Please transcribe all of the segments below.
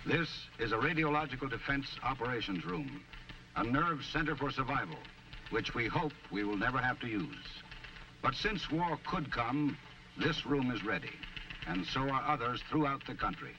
This is a radiological defense operations room, a nerve center for survival, which we hope we will never have to use. But since war could come, this room is ready, and so are others throughout the country.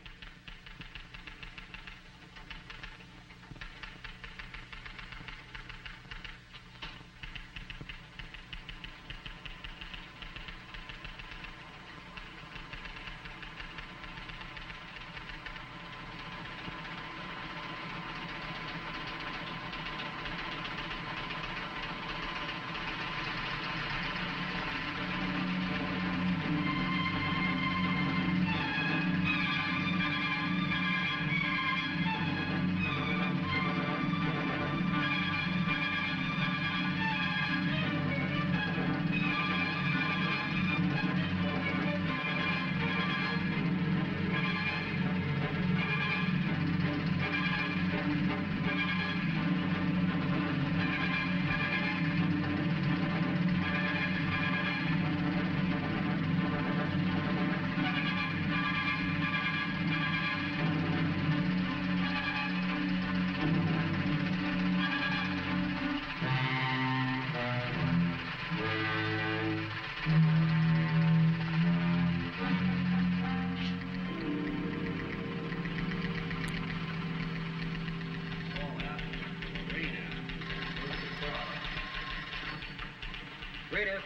Radio.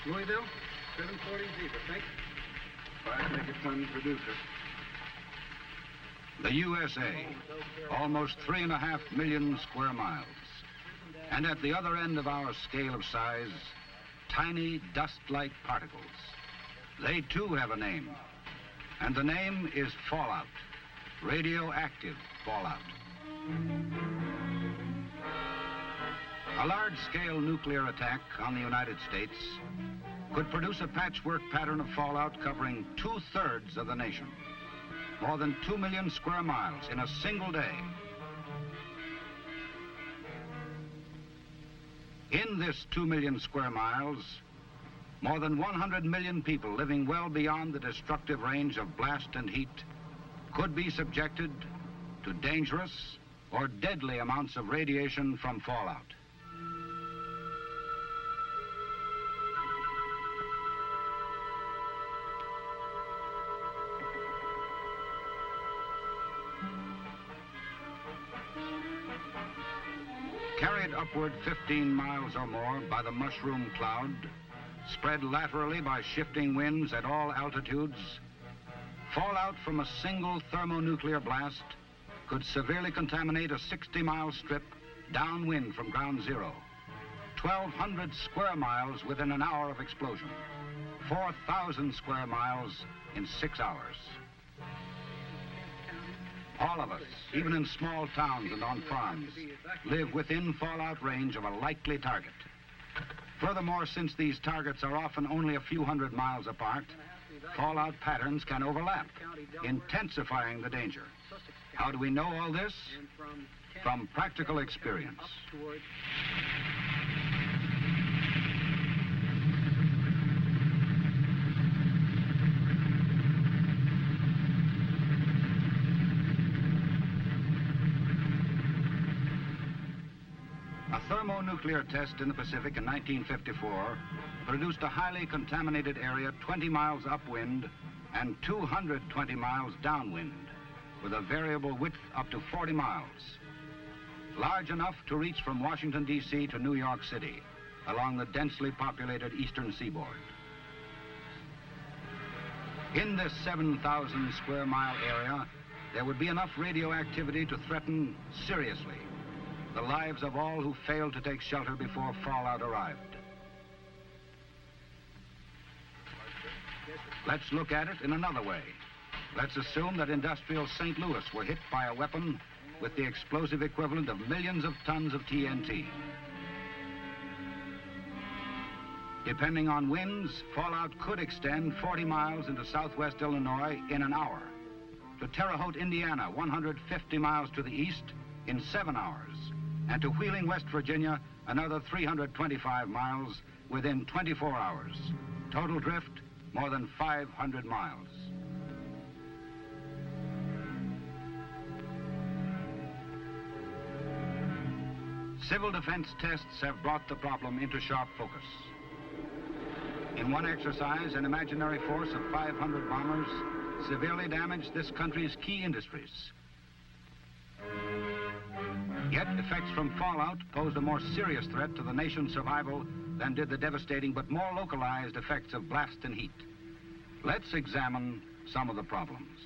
Louisville, 740 Zebra, thanks. 5 megaton producer. The USA, almost 3.5 million square miles. And at the other end of our scale of size, tiny dust-like particles. They too have a name. And the name is fallout, radioactive fallout. A large-scale nuclear attack on the United States could produce a patchwork pattern of fallout covering 2/3 of the nation. More than 2 million square miles in a single day. In this 2 million square miles, more than 100 million people living well beyond the destructive range of blast and heat could be subjected to dangerous or deadly amounts of radiation from fallout. Carried upward 15 miles or more by the mushroom cloud, spread laterally by shifting winds at all altitudes, fallout from a single thermonuclear blast could severely contaminate a 60-mile strip downwind from ground zero. 1,200 square miles within an hour of explosion. 4,000 square miles in 6 hours. All of us, even in small towns and on farms, live within fallout range of a likely target. Furthermore, since these targets are often only a few hundred miles apart, fallout patterns can overlap, intensifying the danger. How do we know all this? From practical experience. A thermonuclear test in the Pacific in 1954 produced a highly contaminated area 20 miles upwind and 220 miles downwind, with a variable width up to 40 miles, large enough to reach from Washington, D.C. to New York City, along the densely populated eastern seaboard. In this 7,000 square mile area, there would be enough radioactivity to threaten seriously the lives of all who failed to take shelter before fallout arrived. Let's look at it in another way. Let's assume that industrial St. Louis were hit by a weapon with the explosive equivalent of millions of tons of TNT. Depending on winds, fallout could extend 40 miles into southwest Illinois in an hour, to Terre Haute, Indiana, 150 miles to the east in 7 hours, and to Wheeling, West Virginia, another 325 miles within 24 hours. Total drift, more than 500 miles. Civil defense tests have brought the problem into sharp focus. In one exercise, an imaginary force of 500 bombers severely damaged this country's key industries. Yet, effects from fallout posed a more serious threat to the nation's survival than did the devastating but more localized effects of blast and heat. Let's examine some of the problems.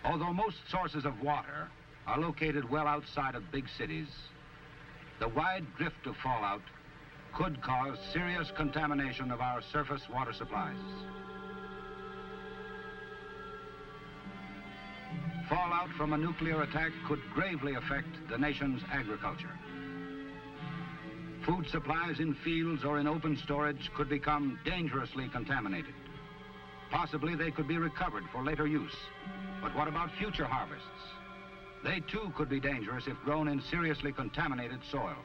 Although most sources of water are located well outside of big cities, the wide drift of fallout could cause serious contamination of our surface water supplies. Fallout from a nuclear attack could gravely affect the nation's agriculture. Food supplies in fields or in open storage could become dangerously contaminated. Possibly they could be recovered for later use. But what about future harvests? They too could be dangerous if grown in seriously contaminated soil.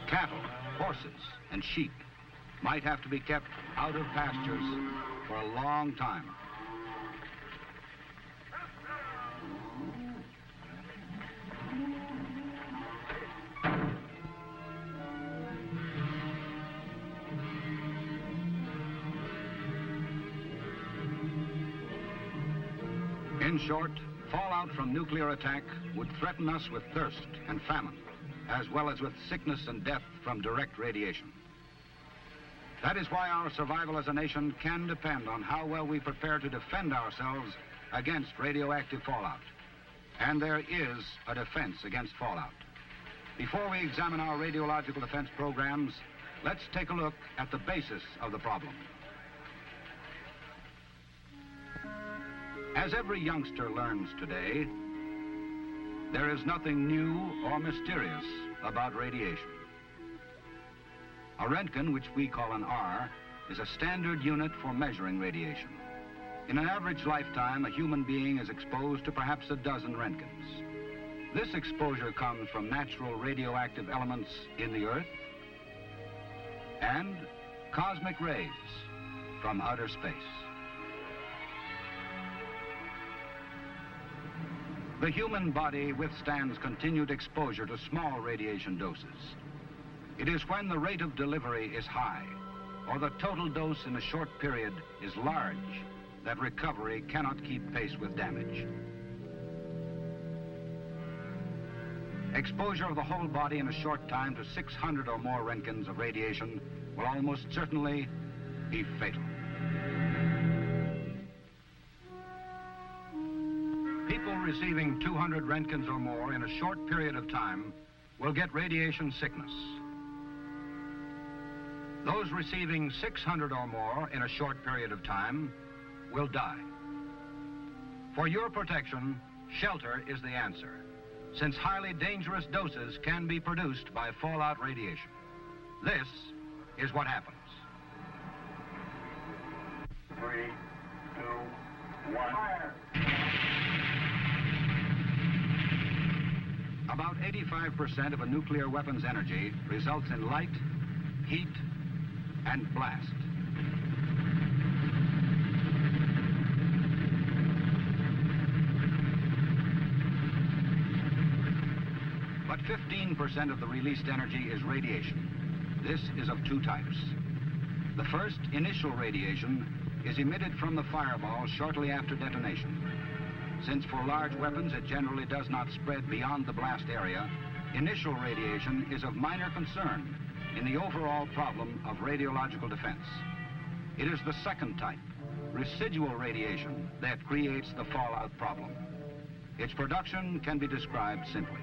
Cattle, horses, and sheep might have to be kept out of pastures for a long time. In short, fallout from nuclear attack would threaten us with thirst and famine, as well as with sickness and death from direct radiation. That is why our survival as a nation can depend on how well we prepare to defend ourselves against radioactive fallout. And there is a defense against fallout. Before we examine our radiological defense programs, let's take a look at the basis of the problem. As every youngster learns today, there is nothing new or mysterious about radiation. A Roentgen, which we call an R, is a standard unit for measuring radiation. In an average lifetime, a human being is exposed to perhaps a dozen Roentgens. This exposure comes from natural radioactive elements in the Earth and cosmic rays from outer space. The human body withstands continued exposure to small radiation doses. It is when the rate of delivery is high, or the total dose in a short period is large, that recovery cannot keep pace with damage. Exposure of the whole body in a short time to 600 or more Roentgens of radiation will almost certainly be fatal. People receiving 200 Roentgens or more in a short period of time will get radiation sickness. Those receiving 600 or more in a short period of time will die. For your protection, shelter is the answer, since highly dangerous doses can be produced by fallout radiation. This is what happens. 3, 2, 1. Fire! About 85% of a nuclear weapon's energy results in light, heat, and blast. But 15% of the released energy is radiation. This is of two types. The first, initial radiation, is emitted from the fireball shortly after detonation. Since for large weapons it generally does not spread beyond the blast area, initial radiation is of minor concern in the overall problem of radiological defense. It is the second type, residual radiation, that creates the fallout problem. Its production can be described simply.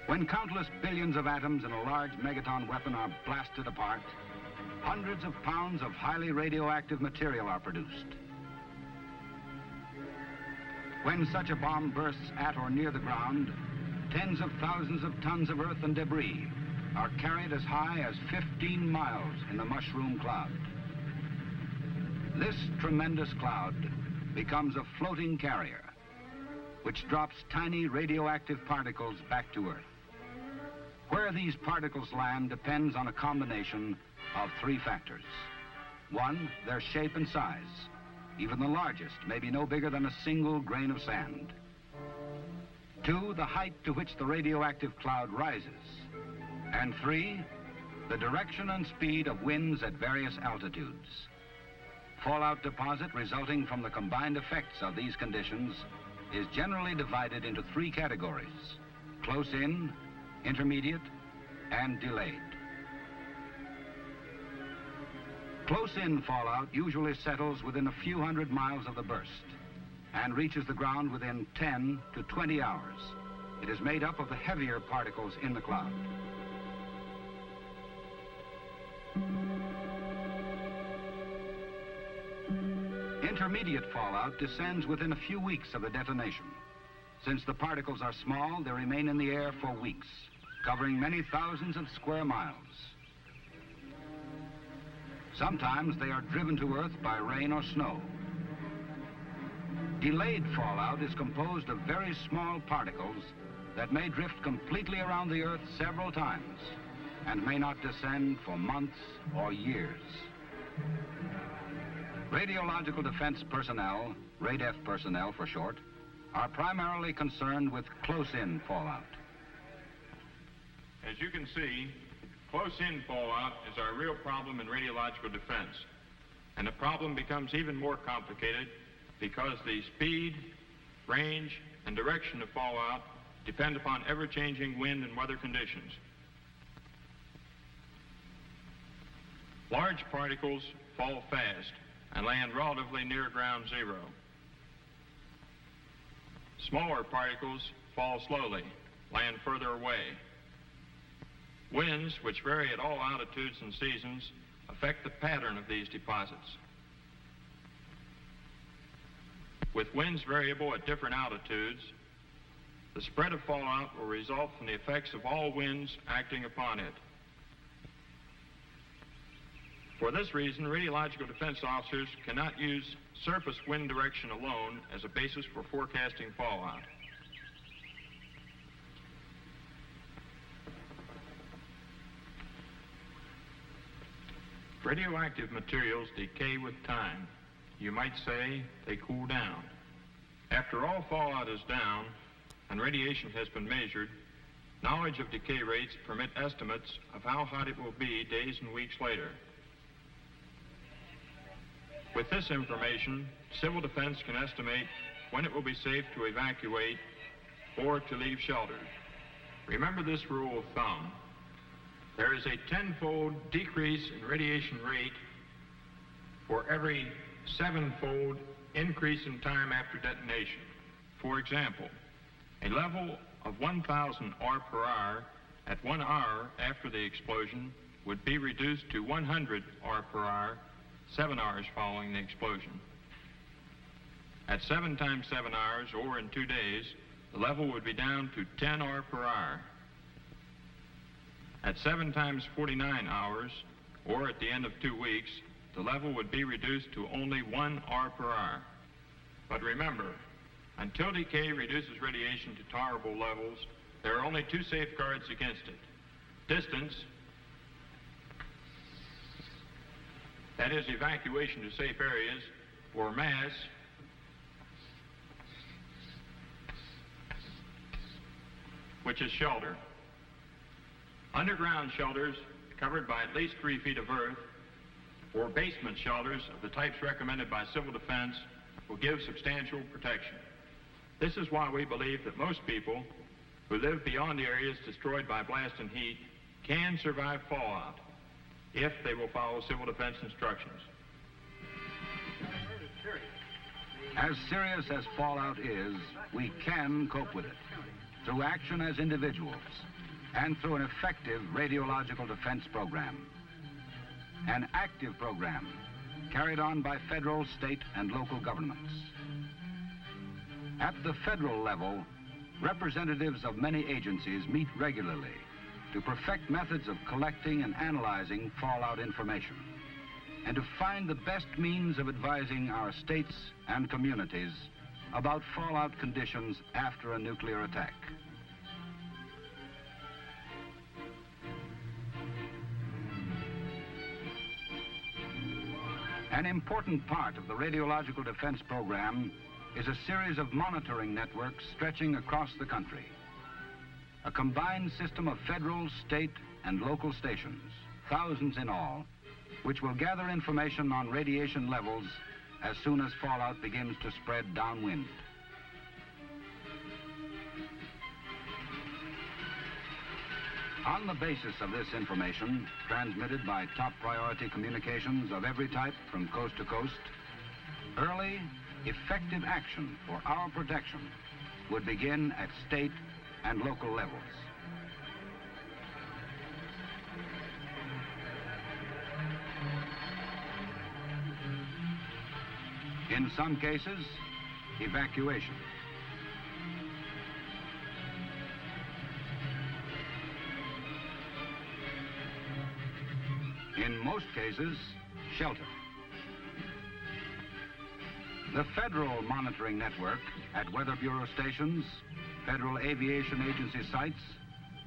When countless billions of atoms in a large megaton weapon are blasted apart, hundreds of pounds of highly radioactive material are produced. When such a bomb bursts at or near the ground, tens of thousands of tons of earth and debris are carried as high as 15 miles in the mushroom cloud. This tremendous cloud becomes a floating carrier, which drops tiny radioactive particles back to Earth. Where these particles land depends on a combination of three factors. One, their shape and size. Even the largest may be no bigger than a single grain of sand. 2, the height to which the radioactive cloud rises. And 3, the direction and speed of winds at various altitudes. Fallout deposit resulting from the combined effects of these conditions is generally divided into 3 categories: close in, intermediate, and delayed. Close-in fallout usually settles within a few hundred miles of the burst and reaches the ground within 10 to 20 hours. It is made up of the heavier particles in the cloud. Intermediate fallout descends within a few weeks of the detonation. Since the particles are small, they remain in the air for weeks, covering many thousands of square miles. Sometimes they are driven to Earth by rain or snow. Delayed fallout is composed of very small particles that may drift completely around the Earth several times and may not descend for months or years. Radiological defense personnel, RADEF personnel for short, are primarily concerned with close-in fallout. As you can see, close-in fallout is our real problem in radiological defense. And the problem becomes even more complicated because the speed, range, and direction of fallout depend upon ever-changing wind and weather conditions. Large particles fall fast and land relatively near ground zero. Smaller particles fall slowly, land further away. Winds, which vary at all altitudes and seasons, affect the pattern of these deposits. With winds variable at different altitudes, the spread of fallout will result from the effects of all winds acting upon it. For this reason, radiological defense officers cannot use surface wind direction alone as a basis for forecasting fallout. Radioactive materials decay with time. You might say they cool down. After all fallout is down and radiation has been measured, knowledge of decay rates permit estimates of how hot it will be days and weeks later. With this information, civil defense can estimate when it will be safe to evacuate or to leave shelter. Remember this rule of thumb. There is a 10-fold decrease in radiation rate for every 7-fold increase in time after detonation. For example, a level of 1,000 R per hour at 1 hour after the explosion would be reduced to 100 R per hour 7 hours following the explosion. At 7 times 7 hours, or in 2 days, the level would be down to 10 R per hour. At 7 times 49 hours, or at the end of 2 weeks, the level would be reduced to only 1 R per hour. But remember, until decay reduces radiation to tolerable levels, there are only 2 safeguards against it: distance, that is evacuation to safe areas, or mass, which is shelter. Underground shelters covered by at least 3 feet of earth, or basement shelters of the types recommended by civil defense, will give substantial protection. This is why we believe that most people who live beyond the areas destroyed by blast and heat can survive fallout if they will follow civil defense instructions. As serious as fallout is, we can cope with it through action as individuals and through an effective radiological defense program. An active program carried on by federal, state, and local governments. At the federal level, representatives of many agencies meet regularly to perfect methods of collecting and analyzing fallout information, and to find the best means of advising our states and communities about fallout conditions after a nuclear attack. An important part of the radiological defense program is a series of monitoring networks stretching across the country. A combined system of federal, state, and local stations, thousands in all, which will gather information on radiation levels as soon as fallout begins to spread downwind. On the basis of this information, transmitted by top priority communications of every type from coast to coast, early, effective action for our protection would begin at state and local levels. In some cases, evacuation. In most cases, shelter. The federal monitoring network at Weather Bureau stations, Federal Aviation Agency sites,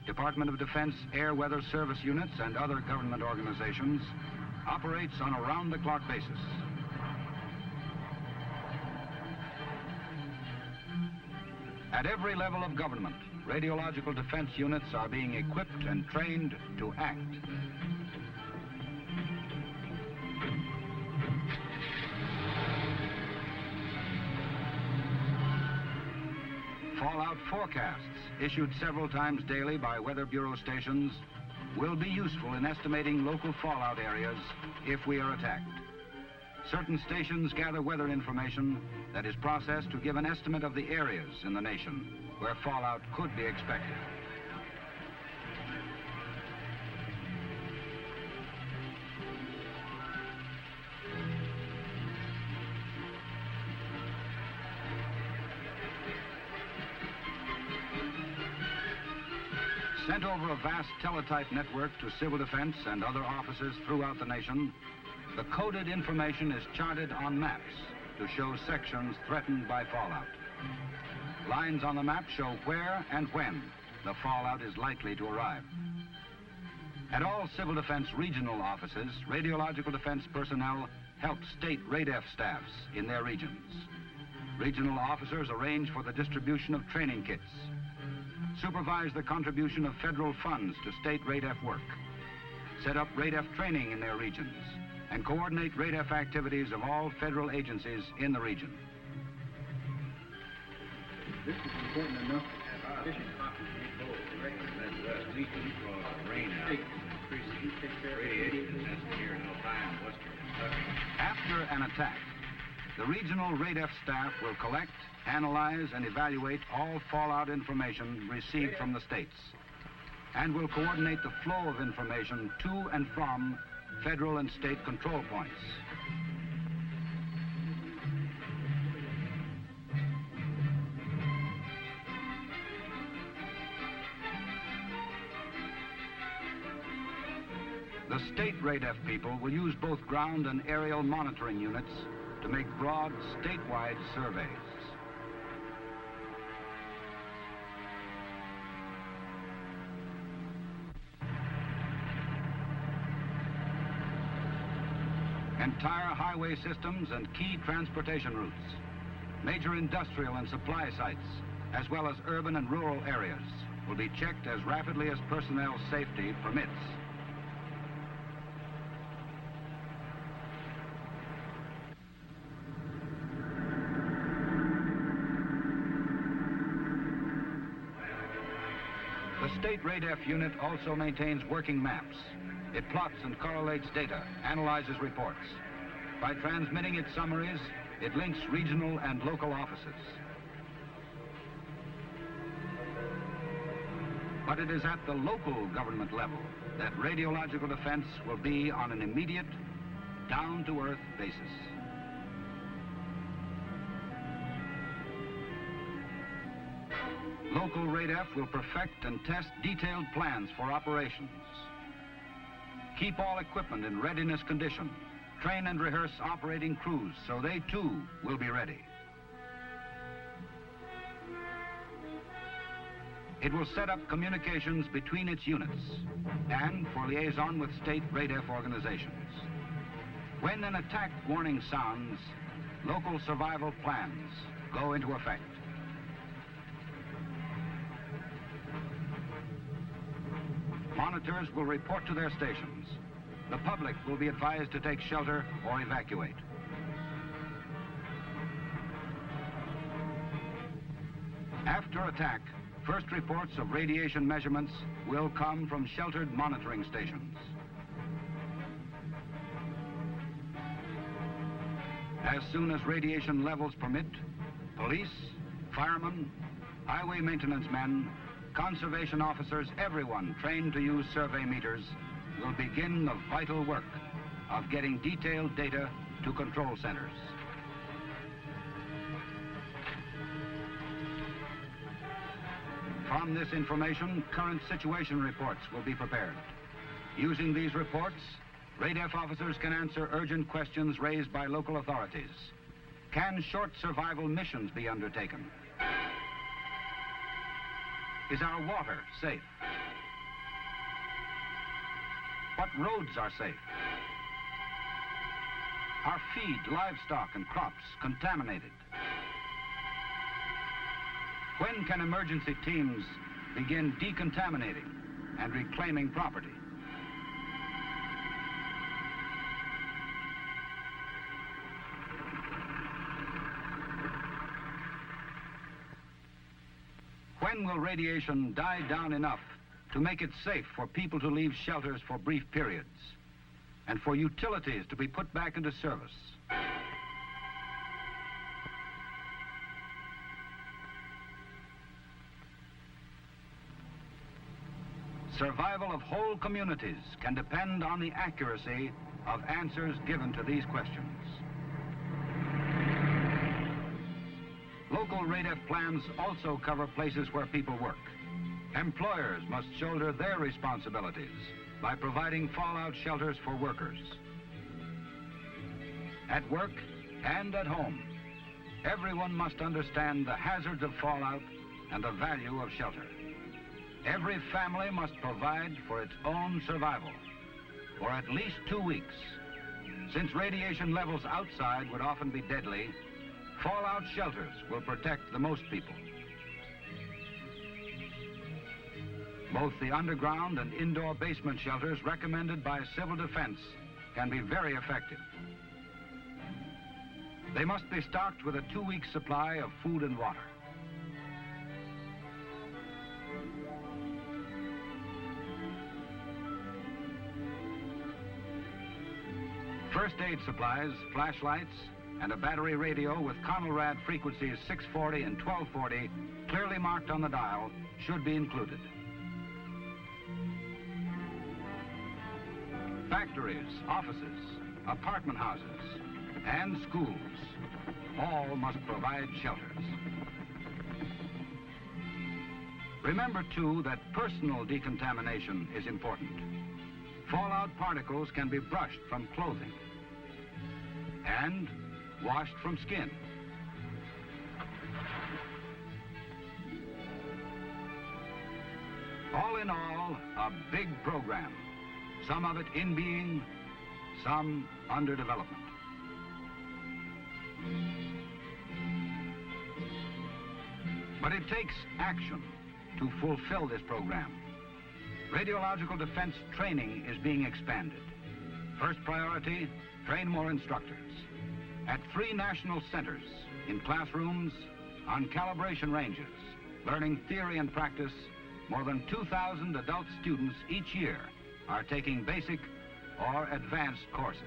Department of Defense Air Weather Service units, and other government organizations operates on a round-the-clock basis. At every level of government, radiological defense units are being equipped and trained to act. Fallout forecasts, issued several times daily by Weather Bureau stations, will be useful in estimating local fallout areas if we are attacked. Certain stations gather weather information that is processed to give an estimate of the areas in the nation where fallout could be expected. Sent over a vast teletype network to civil defense and other offices throughout the nation, the coded information is charted on maps to show sections threatened by fallout. Lines on the map show where and when the fallout is likely to arrive. At all civil defense regional offices, radiological defense personnel help state RADEF staffs in their regions. Regional officers arrange for the distribution of training kits, supervise the contribution of federal funds to state RADEF work, set up RADEF training in their regions, and coordinate RADEF activities of all federal agencies in the region. This is important enough to have sufficient copies of both Midwest, leaking because of rain out, increasing radiation intensity here in Ohio and western Kentucky. After an attack, the regional RADEF staff will collect, analyze, and evaluate all fallout information received from the states, and will coordinate the flow of information to and from federal and state control points. The state RADEF people will use both ground and aerial monitoring units to make broad statewide surveys. Entire highway systems and key transportation routes, major industrial and supply sites, as well as urban and rural areas, will be checked as rapidly as personnel safety permits. The state RADEF unit also maintains working maps. It plots and correlates data, analyzes reports. By transmitting its summaries, it links regional and local offices. But it is at the local government level that radiological defense will be on an immediate, down-to-earth basis. Local RADEF will perfect and test detailed plans for operations. Keep all equipment in readiness condition. Train and rehearse operating crews so they too will be ready. It will set up communications between its units and for liaison with state RADEF organizations. When an attack warning sounds, local survival plans go into effect. Monitors will report to their stations. The public will be advised to take shelter or evacuate. After attack, first reports of radiation measurements will come from sheltered monitoring stations. As soon as radiation levels permit, police, firemen, highway maintenance men, conservation officers, everyone trained to use survey meters will begin the vital work of getting detailed data to control centers. From this information, current situation reports will be prepared. Using these reports, RADEF officers can answer urgent questions raised by local authorities. Can short survival missions be undertaken? Is our water safe? What roads are safe? Are feed, livestock, and crops contaminated? When can emergency teams begin decontaminating and reclaiming property? When will radiation die down enough to make it safe for people to leave shelters for brief periods and for utilities to be put back into service? Survival of whole communities can depend on the accuracy of answers given to these questions. Local RADEF plans also cover places where people work. Employers must shoulder their responsibilities by providing fallout shelters for workers. At work and at home, everyone must understand the hazards of fallout and the value of shelter. Every family must provide for its own survival for at least 2 weeks. Since radiation levels outside would often be deadly, fallout shelters will protect the most people. Both the underground and indoor basement shelters recommended by Civil Defense can be very effective. They must be stocked with a 2-week supply of food and water. First aid supplies, flashlights, and a battery radio with Conelrad frequencies 640 and 1240 clearly marked on the dial should be included. Factories, offices, apartment houses, and schools all must provide shelters. Remember, too, that personal decontamination is important. Fallout particles can be brushed from clothing and washed from skin. All in all, a big program. Some of it in being, some under development. But it takes action to fulfill this program. Radiological defense training is being expanded. First priority, train more instructors. At 3 national centers, in classrooms, on calibration ranges, learning theory and practice, more than 2,000 adult students each year are taking basic or advanced courses.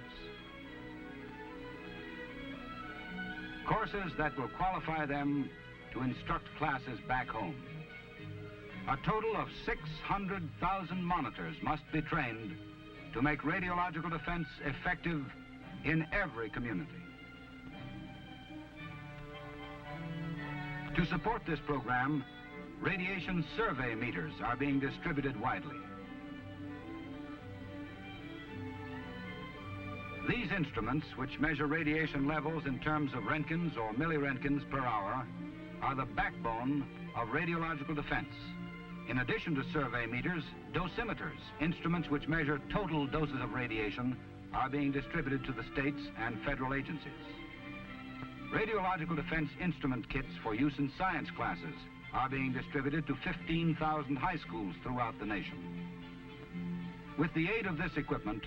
Courses that will qualify them to instruct classes back home. A total of 600,000 monitors must be trained to make radiological defense effective in every community. To support this program, radiation survey meters are being distributed widely. These instruments, which measure radiation levels in terms of Roentgens or milliroentgens per hour, are the backbone of radiological defense. In addition to survey meters, dosimeters, instruments which measure total doses of radiation, are being distributed to the states and federal agencies. Radiological defense instrument kits for use in science classes are being distributed to 15,000 high schools throughout the nation. With the aid of this equipment,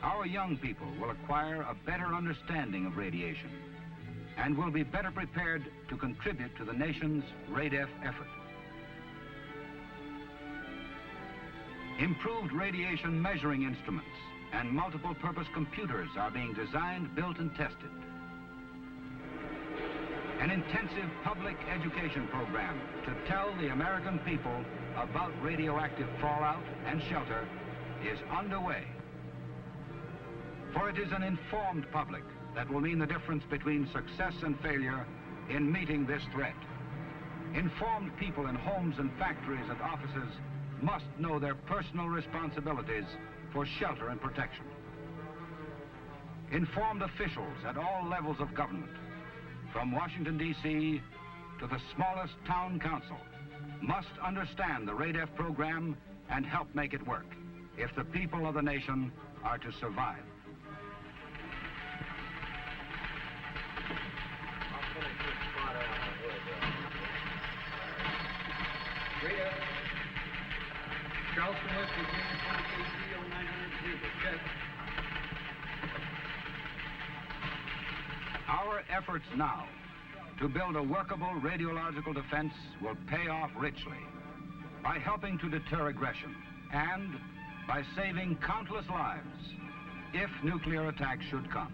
our young people will acquire a better understanding of radiation and will be better prepared to contribute to the nation's RADEF effort. Improved radiation measuring instruments and multiple-purpose computers are being designed, built, and tested. An intensive public education program to tell the American people about radioactive fallout and shelter is underway. For it is an informed public that will mean the difference between success and failure in meeting this threat. Informed people in homes and factories and offices must know their personal responsibilities for shelter and protection. Informed officials at all levels of government, from Washington, D.C. to the smallest town council, must understand the RADEF program and help make it work if the people of the nation are to survive. RADEF, Charleston, West Virginia, 20KC 0900, check. Our efforts now to build a workable radiological defense will pay off richly by helping to deter aggression and by saving countless lives if nuclear attack should come.